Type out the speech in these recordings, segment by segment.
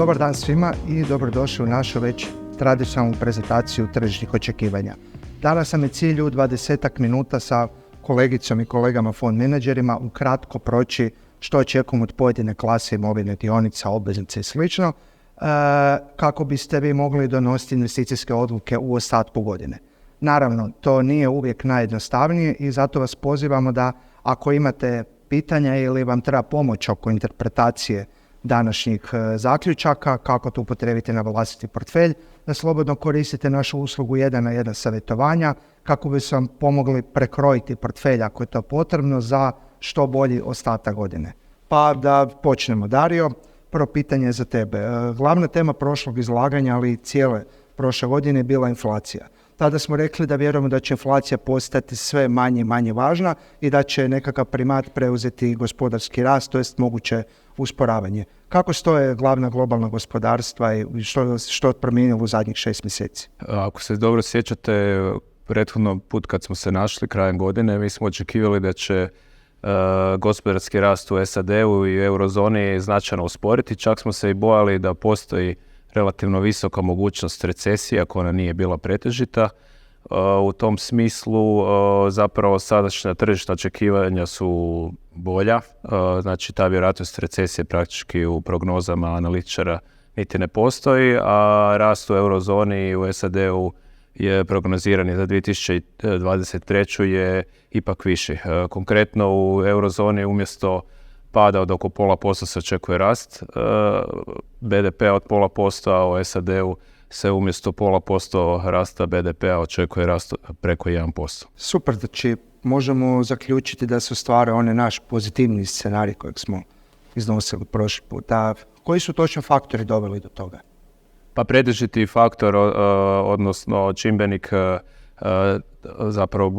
Dobar dan svima i dobrodošli u našu već tradicionalnu prezentaciju tržišnih očekivanja. Danas nam je cilj u 20 minuta sa kolegicom i kolegama fond menadžerima ukratko proći što očekujemo od pojedine klase imovine, dionica, obveznice i sl. Kako biste vi mogli donositi investicijske odluke u ostatku godine. Naravno, to nije uvijek najjednostavnije i zato vas pozivamo da ako imate pitanja ili vam treba pomoć oko interpretacije današnjih zaključaka, kako to upotrijebiti na vlastiti portfelj, da slobodno koristite našu uslugu 1 na 1 savjetovanja kako bi se vam pomogli prekrojiti portfelj ako je to potrebno za što bolji ostatak godine. Pa da počnemo. Dario, prvo pitanje je za tebe. Glavna tema prošlog izlaganja, ali i cijele prošle godine je bila inflacija. Tada smo rekli da vjerujemo da će inflacija postati sve manje i manje važna i da će nekakav primat preuzeti gospodarski rast, to jest moguće usporavanje. Kako stoje glavna globalna gospodarstva i što je promijenilo u zadnjih 6 mjeseci? Ako se dobro sjećate, prethodno put kad smo se našli krajem godine, mi smo očekivali da će gospodarski rast u SAD-u i eurozoni značajno usporiti. Čak smo se i bojali da postoji relativno visoka mogućnost recesije ako ona nije bila pretežita. U tom smislu zapravo sadašnja tržišna očekivanja su bolja. Znači ta vjerojatnost recesije praktički u prognozama analitičara niti ne postoji, a rast u eurozoni i u SAD-u je prognoziran za 2023. je ipak viši. Konkretno u eurozoni umjesto pada od oko 0,5% se očekuje rast BDP-a od 0,5%, a u SAD-u se umjesto 0,5% rasta BDP-a očekuje rast preko 1%. Super, znači možemo zaključiti da se ostvaruje onaj naš pozitivni scenarij kojeg smo iznosili prošli put. A koji su točno faktori doveli do toga? Pa pretežiti faktor, odnosno čimbenik zapravo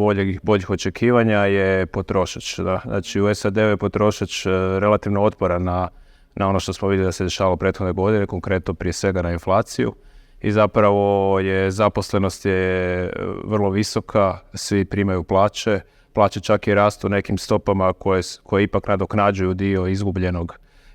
boljih očekivanja je potrošač. Da? Znači u SAD-u je potrošač relativno otporan na ono što smo vidjeli da se dešavalo prethodne godine, konkretno prije svega na inflaciju. I zapravo zaposlenost je vrlo visoka, svi primaju plaće čak i rastu nekim stopama koje ipak nadoknađuju dio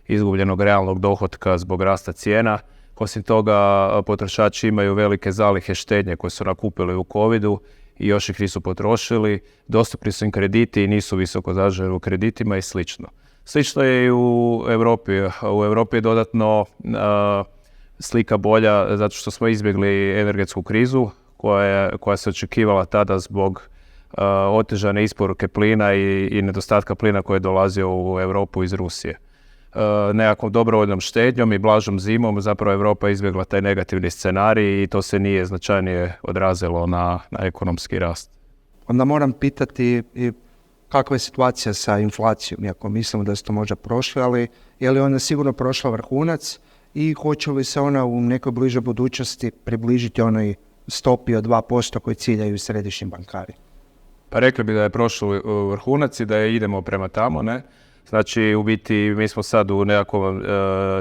izgubljenog realnog dohotka zbog rasta cijena. Osim toga, potrošači imaju velike zalihe štednje koje su nakupili u covidu i još ih nisu potrošili. Dostupni su im krediti i nisu visoko zaduženi u kreditima i slično. Slično je i u Europi. U Europi je dodatno slika bolja zato što smo izbjegli energetsku krizu koja se očekivala tada zbog otežane isporuke plina i nedostatka plina koji je dolazio u Europu iz Rusije. Nekakvom dobrovoljnom štednjom i blažom zimom zapravo Europa izbjegla taj negativni scenarij i to se nije značajnije odrazilo na ekonomski rast. Onda moram pitati kakva je situacija sa inflacijom, iako mislimo da se to možda prošlo, ali je li ona sigurno prošla vrhunac i hoće li se ona u nekoj bližoj budućnosti približiti onoj stopi od 2% koji ciljaju središnji bankari? Pa rekli bi da je prošlo vrhunac i da idemo prema tamo, ne? Znači, u biti, mi smo sad u nekakvom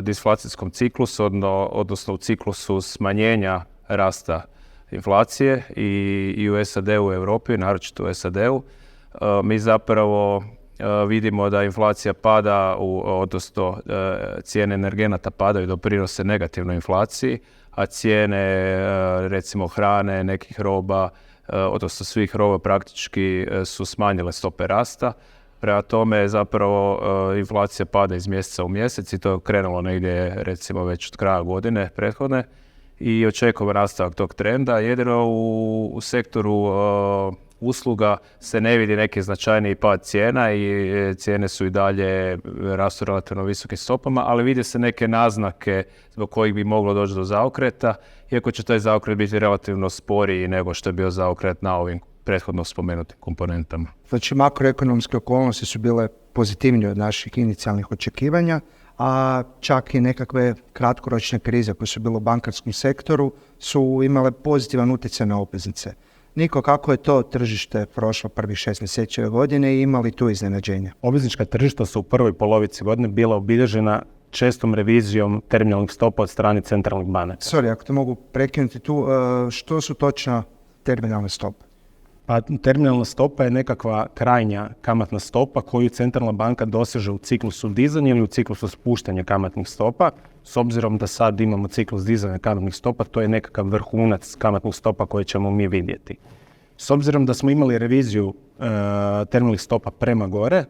disflacijskom ciklusu, odnosno u ciklusu smanjenja rasta inflacije i u SAD-u i u Europi, naročito u SAD-u. Mi zapravo vidimo da inflacija pada, odnosno cijene energenata padaju i doprinose negativnoj inflaciji, a cijene recimo hrane, nekih roba, odnosno svih roba praktički su smanjile stope rasta. Prema tome zapravo inflacija pada iz mjeseca u mjesec i to je krenulo negdje recimo već od kraja godine prethodne i očekujemo nastavak tog trenda. Jedino u sektoru usluga se ne vidi neki značajniji pad cijena i cijene su i dalje rastu relativno visokim stopama, ali vide se neke naznake zbog kojih bi moglo doći do zaokreta, iako će taj zaokret biti relativno sporiji nego što je bio zaokret na ovim prethodno spomenutim komponentama. Znači makroekonomske okolnosti su bile pozitivnije od naših inicijalnih očekivanja, a čak i nekakve kratkoročne krize koje su bile u bankarskom sektoru su imale pozitivan utjecaj na obveznice. Niko, kako je to tržište prošlo prvih 6 mjeseci ove godine i ima li tu iznenađenja? Obveznička tržišta su u prvoj polovici godine bila obilježena čestom revizijom terminalnih stopa od strane centralnih banaka. Ako te mogu prekinuti tu, što su točno terminalne stope? Pa terminalna stopa je nekakva krajnja kamatna stopa koju centralna banka doseže u ciklusu dizanja ili u ciklusu spuštanja kamatnih stopa. S obzirom da sad imamo ciklus dizanja kamatnih stopa, to je nekakav vrhunac kamatnih stopa koje ćemo mi vidjeti. S obzirom da smo imali reviziju terminalnih stopa prema gore,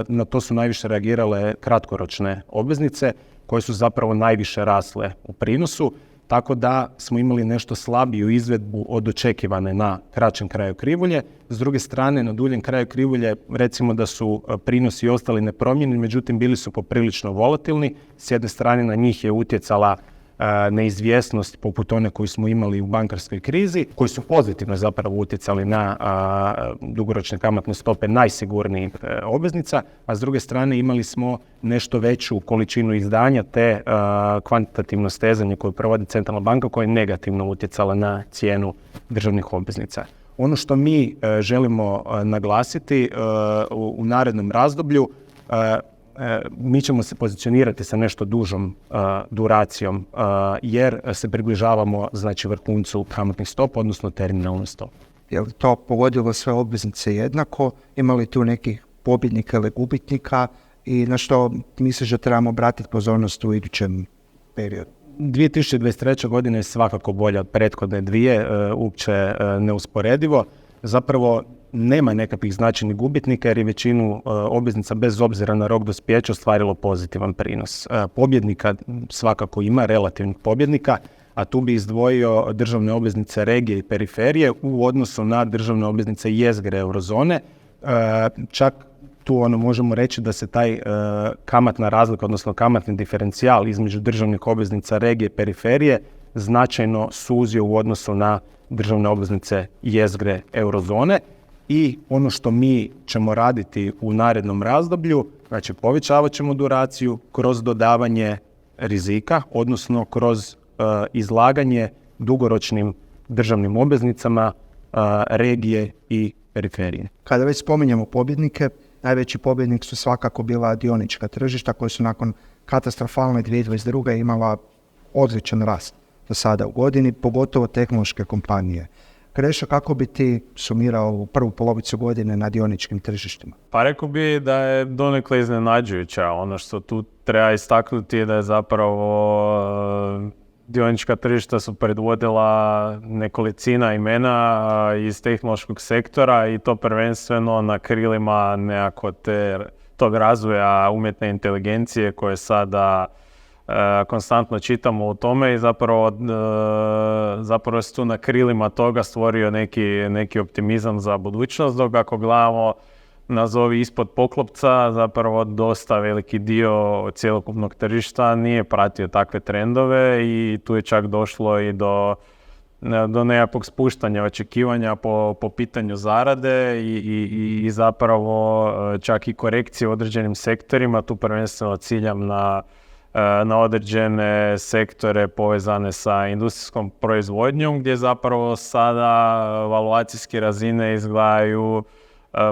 na to su najviše reagirale kratkoročne obveznice koje su zapravo najviše rasle u prinosu, tako da smo imali nešto slabiju izvedbu od očekivane na kraćem kraju krivulje. S druge strane, na duljem kraju krivulje recimo da su prinosi ostali nepromijenjeni, međutim bili su poprilično volatilni. S jedne strane na njih je utjecala neizvjesnost poput one koju smo imali u bankarskoj krizi, koji su pozitivno zapravo utjecali na dugoročne kamatne stope najsigurnijih obveznica, a s druge strane imali smo nešto veću količinu izdanja te kvantitativno stezanje koje provodi centralna banka koja je negativno utjecala na cijenu državnih obveznica. Ono što mi želimo naglasiti u narednom razdoblju, mi ćemo se pozicionirati sa nešto dužom duracijom jer se približavamo znači vrhuncu kamatnih stopa, odnosno terminalnoj stopi. Je li to pogodilo sve obveznice jednako? Ima li tu nekih pobjednika ili gubitnika i na što misliš da trebamo obratiti pozornost u idućem periodu? 2023. godina je svakako bolja od prethodne dvije, uopće neusporedivo. Zapravo nema nekakvih značajnih gubitnika jer je većinu obveznica bez obzira na rok dospijeća ostvarilo pozitivan prinos. Pobjednika svakako ima, relativnih pobjednika, a tu bi izdvojio državne obveznice regije i periferije u odnosu na državne obveznice jezgre eurozone. Čak tu možemo reći da se taj kamatna razlika, odnosno kamatni diferencijal između državnih obveznica regije i periferije značajno suzio u odnosu na državne obveznice jezgre eurozone. I ono što mi ćemo raditi u narednom razdoblju, znači povećavat ćemo duraciju kroz dodavanje rizika, odnosno kroz izlaganje dugoročnim državnim obveznicama regije i periferije. Kada već spominjemo pobjednike, najveći pobjednik su svakako bila dionička tržišta koja su nakon katastrofalne 2022. imala odličan rast do sada u godini, pogotovo tehnološke kompanije. Krešo, kako bi ti sumirao u prvu polovicu godine na dioničkim tržištima? Pa rekao bi da je donekle iznenađujuća. Ono što tu treba istaknuti je da je zapravo dionička tržišta su predvodila nekolicina imena iz tehnološkog sektora i to prvenstveno na krilima nekako tog razvoja umjetne inteligencije koje sada konstantno čitamo u tome i zapravo se tu na krilima toga stvorio neki optimizam za budućnost, dok ako gledamo nazovi ispod poklopca, zapravo dosta veliki dio cjelokupnog tržišta nije pratio takve trendove i tu je čak došlo i do nekakvog spuštanja očekivanja po pitanju zarade i zapravo čak i korekcije u određenim sektorima, tu prvenstveno ciljam na određene sektore povezane sa industrijskom proizvodnjom gdje zapravo sada valuacijske razine izgledaju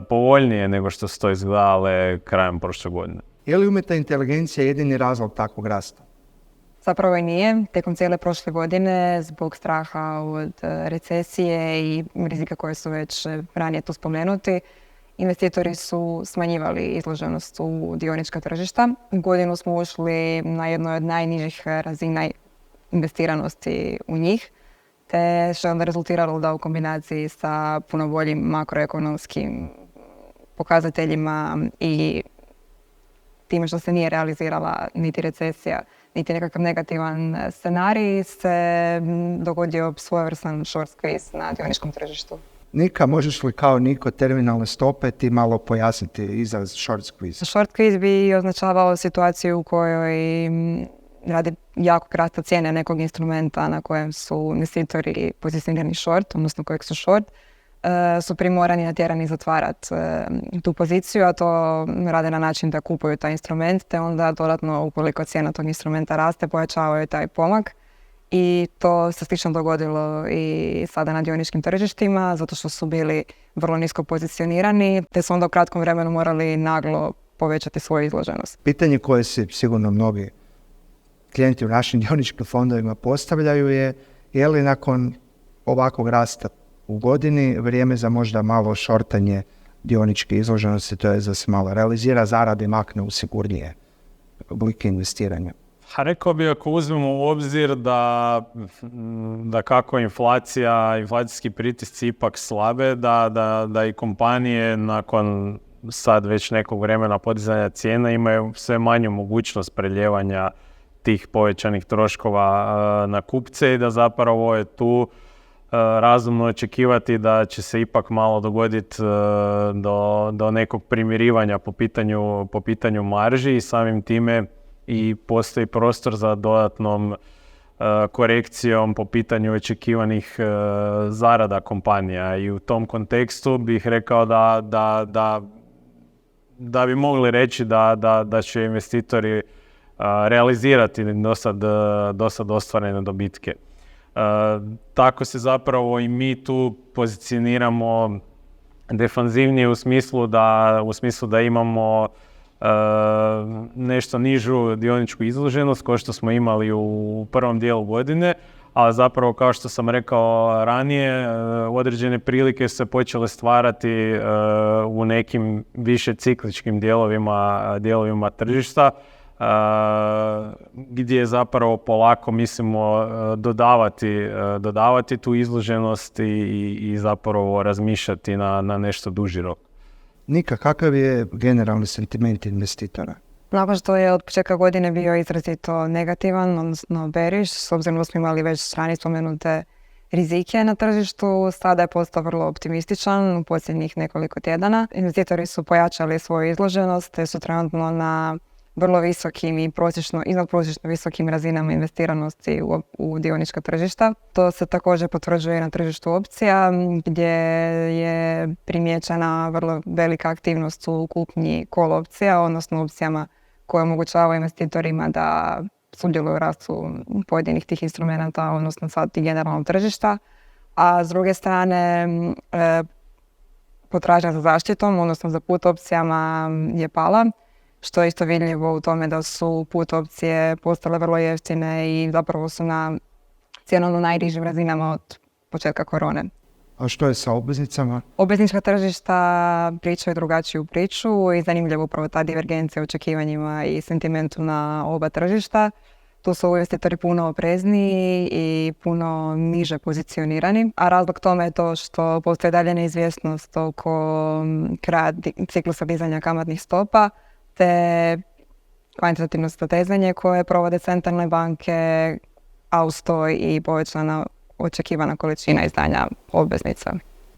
povoljnije nego što su to izgledale krajem prošle godine. Je li umjetna inteligencija jedini razlog takvog rasta? Zapravo i nije. Tijekom cijele prošle godine zbog straha od recesije i rizika koje su već ranije tu spomenuti, investitori su smanjivali izloženost u dionička tržišta. U godinu smo ušli na jednoj od najnižih razina investiranosti u njih, te što je onda rezultiralo da u kombinaciji sa puno boljim makroekonomskim pokazateljima i time što se nije realizirala niti recesija, niti nekakav negativan scenarij, se dogodio svojevrstan short squeeze na dioničkom tržištu. Nika, možeš li kao Niko terminalne stope ti malo pojasniti izraz short squeeze? Short squeeze bi označavao situaciju u kojoj radi jako kratka cijena nekog instrumenta na kojem su investitori pozicionirani short, odnosno kojeg su short, su primorani, natjerani zatvarati tu poziciju, a to rade na način da kupuju taj instrument, te onda dodatno ukoliko cijena tog instrumenta raste, pojačavaju taj pomak. I to se slično dogodilo i sada na dioničkim tržištima, zato što su bili vrlo nisko pozicionirani, te su onda u kratkom vremenu morali naglo povećati svoju izloženost. Pitanje koje se sigurno mnogi klijenti u našim dioničkim fondovima postavljaju je li nakon ovakvog rasta u godini, vrijeme za možda malo šortanje dioničke izloženosti, to je da se malo realizira zarade i makne u sigurnije oblike investiranja. A rekao bih ako uzmemo u obzir da kako inflacijski pritisci ipak slabe, da i kompanije nakon sad već nekog vremena podizanja cijena imaju sve manju mogućnost preljevanja tih povećanih troškova na kupce i da zapravo je tu razumno očekivati da će se ipak malo dogoditi do nekog primirivanja po pitanju marži i samim time i postoji prostor za dodatnom korekcijom po pitanju očekivanih zarada kompanija. I u tom kontekstu bih rekao da bi mogli reći da će investitori realizirati dosad ostvarene dobitke. Tako se zapravo i mi tu pozicioniramo defanzivnije u smislu da imamo nešto nižu dioničku izloženost kao što smo imali u prvom dijelu godine, ali zapravo kao što sam rekao ranije, određene prilike su se počele stvarati u nekim više cikličkim dijelovima tržišta, gdje zapravo polako mislimo dodavati tu izloženost i zapravo razmišljati na nešto duži rok. Nika, kakav je generalni sentiment investitora? Nakon što je od početka godine bio izrazito negativan, odnosno bearish, s obzirom da smo imali već ranije spomenute rizike na tržištu, sada je postao vrlo optimističan u posljednjih nekoliko tjedana. Investitori su pojačali svoju izloženost te su trenutno na vrlo visokim i iznadprosječno visokim razinama investiranosti u dionička tržišta. To se također potvrđuje na tržištu opcija gdje je primijećena vrlo velika aktivnost u kupnji call opcija, odnosno opcijama koje omogućavaju investitorima da sudjeluju u rastu pojedinih tih instrumenata, odnosno sad i generalnog tržišta. A s druge strane, potražnja za zaštitom, odnosno za put opcijama je pala, što je isto vidljivo u tome da su put opcije postale vrlo jeftine i zapravo su na cjenovno najnižim razinama od početka korone. A što je sa obveznicama? Obveznička tržišta pričaju drugačiju priču i zanimljivo upravo ta divergencija u očekivanjima i sentimentu na oba tržišta. Tu su investitori puno oprezniji i puno niže pozicionirani, a razlog tome je to što postoji dalje neizvjesnost oko kraja ciklusa dizanja kamatnih stopa, te kvantitativno zatezanje koje provode centralne banke, a uz to i povećana očekivana količina izdanja obveznica.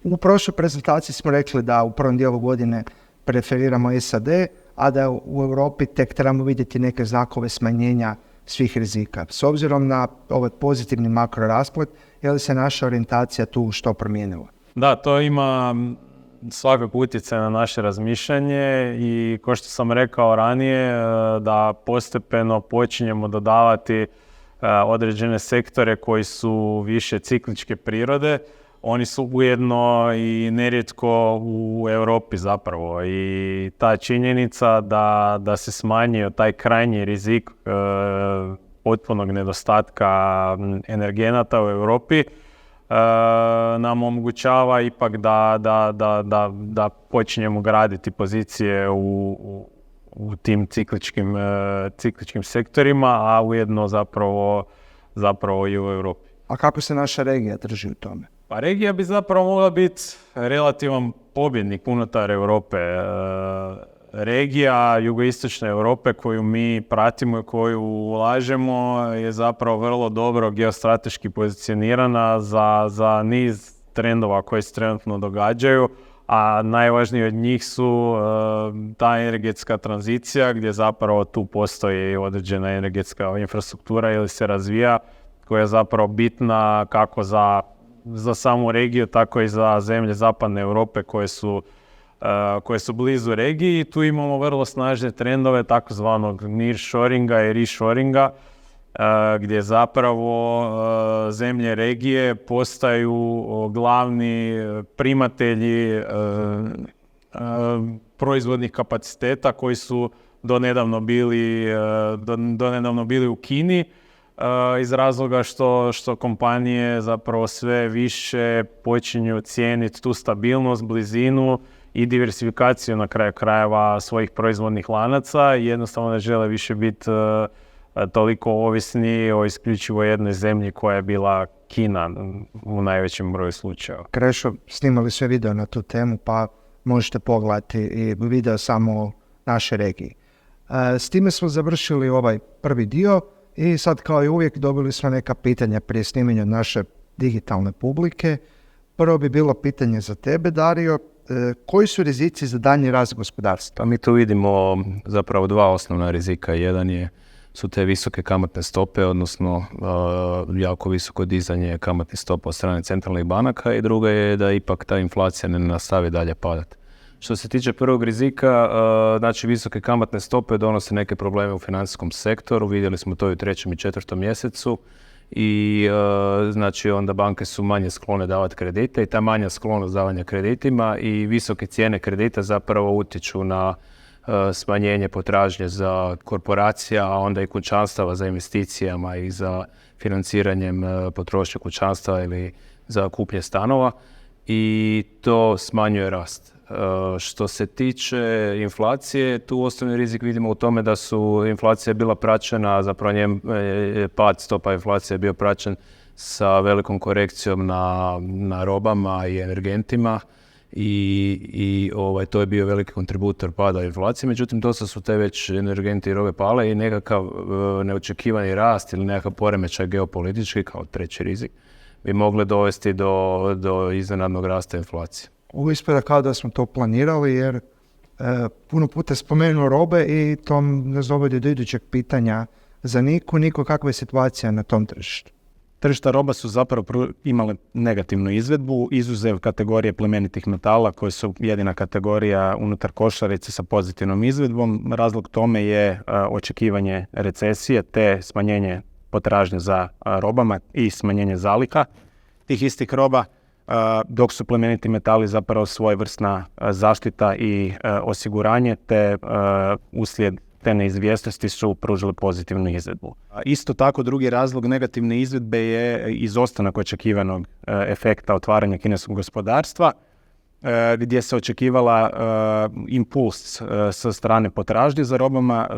U prošloj prezentaciji smo rekli da u prvom dijelu godine preferiramo SAD, a da u Europi tek trebamo vidjeti neke znakove smanjenja svih rizika. S obzirom na ovaj pozitivni makro rasplet, je li se naša orijentacija tu što promijenila? Da, to ima svakako utjecaj na naše razmišljanje i kao što sam rekao ranije, da postepeno počinjemo dodavati određene sektore koji su više cikličke prirode. Oni su ujedno i nerijetko u Europi zapravo i ta činjenica da se smanjio taj krajnji rizik potpunog nedostatka energenata u Europi nam omogućava ipak da počinjemo graditi pozicije u tim cikličkim sektorima, a ujedno zapravo i u Europi. A kako se naša regija drži u tome? Pa regija bi zapravo mogla biti relativan pobjednik unutar Europe. Regija jugoistočne Europe koju mi pratimo i koju ulažemo je zapravo vrlo dobro geostrateški pozicionirana za niz trendova koji se trenutno događaju, a najvažniji od njih su ta energetska tranzicija gdje zapravo tu postoji određena energetska infrastruktura ili se razvija, koja je zapravo bitna kako za samu regiju, tako i za zemlje zapadne Europe koje su blizu regiji. Tu imamo vrlo snažne trendove takozvanog nearshoringa i reshoringa, gdje zapravo zemlje regije postaju glavni primatelji proizvodnih kapaciteta koji su donedavno bili u Kini. iz razloga što kompanije zapravo sve više počinju cijeniti tu stabilnost, blizinu i diversifikaciju na kraju krajeva svojih proizvodnih lanaca i jednostavno ne žele više biti toliko ovisni o isključivo jednoj zemlji koja je bila Kina u najvećem broju slučajeva. Krešo, snimali sve video na tu temu, pa možete pogledati i video samo o našoj regiji. S time smo završili ovaj prvi dio i sad kao i uvijek dobili smo neka pitanja prije snimanja naše digitalne publike. Prvo bi bilo pitanje za tebe, Dario. Koji su rizici za daljnji rast gospodarstva? Mi tu vidimo zapravo dva osnovna rizika. Jedan su te visoke kamatne stope, odnosno jako visoko dizanje kamatnih stopa od strane centralnih banaka i druga je da ipak ta inflacija ne nastavi dalje padati. Što se tiče prvog rizika, znači visoke kamatne stope donose neke probleme u financijskom sektoru, vidjeli smo to i u 3. i 4. mjesecu i znači onda banke su manje sklone davati kredite i ta manja sklonost davanja kreditima i visoke cijene kredita zapravo utječu na smanjenje potražnje za korporacija, a onda i kućanstava za investicijama i za financiranjem potrošnje kućanstva ili za kupnje stanova i to smanjuje rast. Što se tiče inflacije, tu osnovni rizik vidimo u tome da su inflacija bila praćena, zapravo pad stopa inflacije je bio praćen sa velikom korekcijom na robama i energentima i to je bio veliki kontributor pada inflacije, međutim dosta su te već energenti i robe pale i nekakav neočekivani rast ili nekakav poremećaj geopolitički kao treći rizik bi mogli dovesti do iznenadnog rasta inflacije. Ovo ispada kao da smo to planirali jer puno puta spomenuo robe i to nas dovodi do idućeg pitanja za Niku. Niko, kakva je situacija na tom tržištu? Tržišta roba su zapravo imale negativnu izvedbu, izuzev kategorije plemenitih metala koje su jedina kategorija unutar košarice sa pozitivnom izvedbom. Razlog tome je očekivanje recesije te smanjenje potražnje za robama i smanjenje zaliha tih istih roba, dok su plemeniti metali zapravo svojevrsna zaštita i osiguranje te uslijed te neizvjesnosti su pružili pozitivnu izvedbu. Isto tako drugi razlog negativne izvedbe je izostanak očekivanog efekta otvaranja kineskog gospodarstva, gdje se očekivala impuls sa strane potražnje za robama,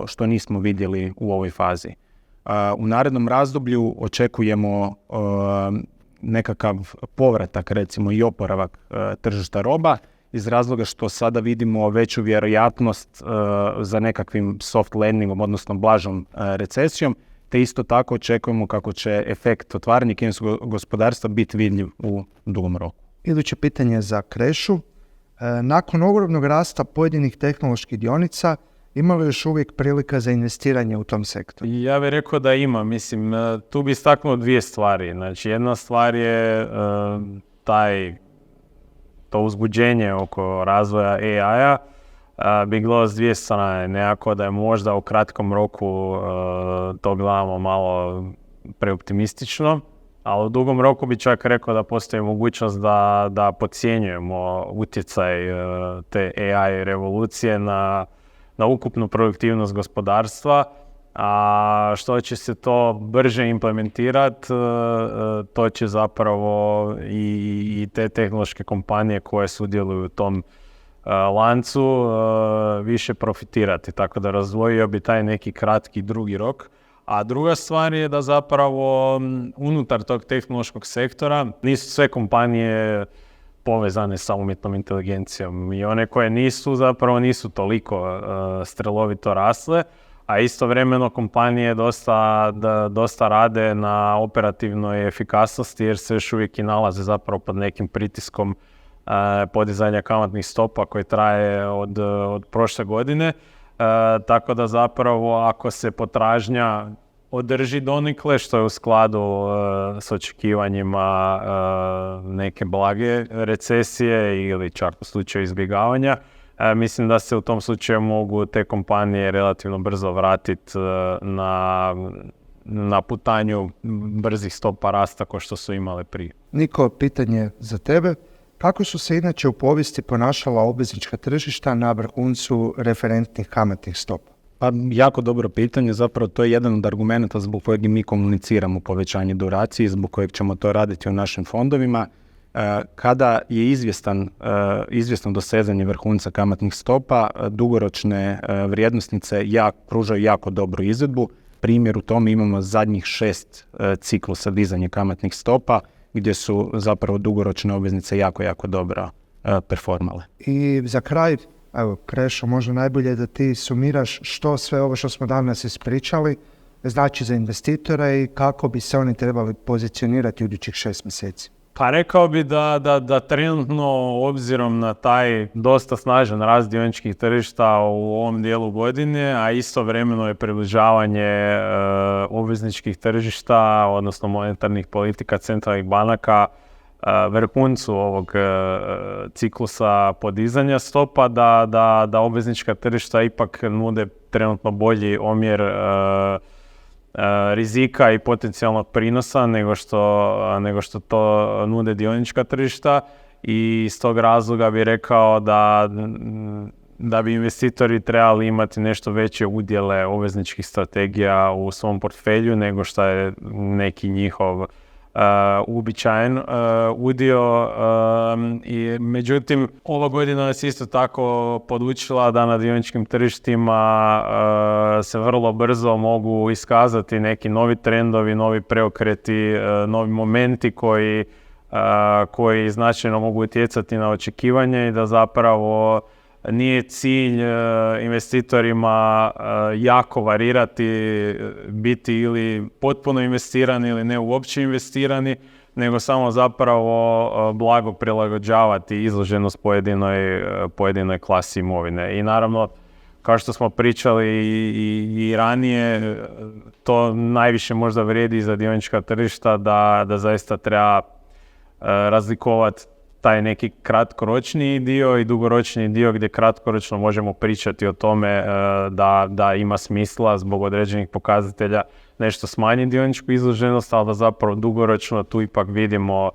što nismo vidjeli u ovoj fazi. U narednom razdoblju očekujemo nekakav povratak, recimo i oporavak tržišta roba, iz razloga što sada vidimo veću vjerojatnost za nekakvim soft landingom, odnosno blažom recesijom, te isto tako očekujemo kako će efekt otvaranja kineskog gospodarstva biti vidljiv u dugom roku. Iduće pitanje za Krešu. Nakon ogromnog rasta pojedinih tehnoloških dionica, ima li još uvijek prilika za investiranje u tom sektoru? Ja bih rekao da ima. Mislim, tu bi istaknuo dvije stvari. Znači, jedna stvar je to uzbuđenje oko razvoja AI-a bi gledao s dvije strane. Nekako da je možda u kratkom roku to gledamo malo preoptimistično, ali u dugom roku bi čak rekao da postoji mogućnost da podcjenjujemo utjecaj te AI revolucije na ukupnu produktivnost gospodarstva, a što će se to brže implementirati, to će zapravo i te tehnološke kompanije koje sudjeluju u tom lancu više profitirati. Tako da razdvojio bi taj neki kratki drugi rok. A druga stvar je da zapravo unutar tog tehnološkog sektora nisu sve kompanije povezane sa umjetnom inteligencijom i one koje nisu toliko strelovito rasle, a istovremeno kompanije dosta rade na operativnoj efikasnosti jer se još uvijek i nalaze zapravo pod nekim pritiskom podizanja kamatnih stopa koji traje od prošle godine. Tako da zapravo ako se potražnja održi donikle, što je u skladu s očekivanjima neke blage recesije ili čak u slučaju izbjegavanja, mislim da se u tom slučaju mogu te kompanije relativno brzo vratiti na putanju brzih stopa rasta kao što su imale prije. Niko, pitanje za tebe. Kako su se inače u povijesti ponašala obveznička tržišta na vrhuncu referentnih kamatnih stopa? Pa jako dobro pitanje, zapravo to je jedan od argumenta zbog kojeg mi komuniciramo povećanje duracije, zbog kojeg ćemo to raditi u našim fondovima. Kada je izvjesno dosezanje vrhunca kamatnih stopa, dugoročne vrijednosnice pružaju jako dobru izvedbu. Primjer u tome imamo zadnjih 6 ciklusa dizanja kamatnih stopa, gdje su zapravo dugoročne obveznice jako dobro performale. I za kraj, evo Krešo, možda najbolje da ti sumiraš što sve ovo što smo danas ispričali znači za investitore i kako bi se oni trebali pozicionirati u idućih 6 mjeseci. Pa rekao bi da trenutno, obzirom na taj dosta snažan rast dioničkih tržišta u ovom dijelu godine, a istovremeno je približavanje obvezničkih tržišta, odnosno monetarnih politika centralnih banaka, vrhuncu ovog ciklusa podizanja stopa, da obveznička tržišta ipak nude trenutno bolji omjer rizika i potencijalnog prinosa nego što to nude dionička tržišta, i iz tog razloga bih rekao da bi investitori trebali imati nešto veće udjele obvezničkih strategija u svom portfelju nego što je neki njihov uobičajen udio. Međutim, ova godina nas isto tako podučila da na dioničkim tržištima se vrlo brzo mogu iskazati neki novi trendovi, novi preokreti, novi momenti koji značajno mogu utjecati na očekivanje i da zapravo nije cilj investitorima jako varirati, biti ili potpuno investirani ili ne uopće investirani, nego samo zapravo blago prilagođavati izloženost pojedinoj klasi imovine. I naravno, kao što smo pričali i ranije, to najviše možda vrijedi za dionička tržišta, da zaista treba razlikovati taj neki kratkoročni dio i dugoročni dio, gdje kratkoročno možemo pričati o tome da ima smisla zbog određenih pokazatelja nešto smanjiti dioničku izloženost, ali da zapravo dugoročno tu ipak vidimo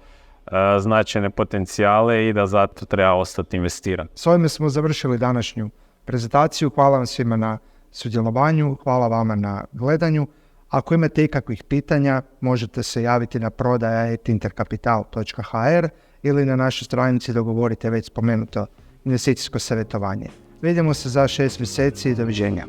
značajne potencijale i da zato treba ostati investiran. S ovime smo završili današnju prezentaciju. Hvala vam svima na sudjelovanju, hvala vama na gledanju. Ako imate ikakvih pitanja, možete se javiti na prodaja@intercapital.hr ili na našoj stranici dogovorite već spomenuto investicijsko savjetovanje. Vidimo se za 6 mjeseci i doviđenja.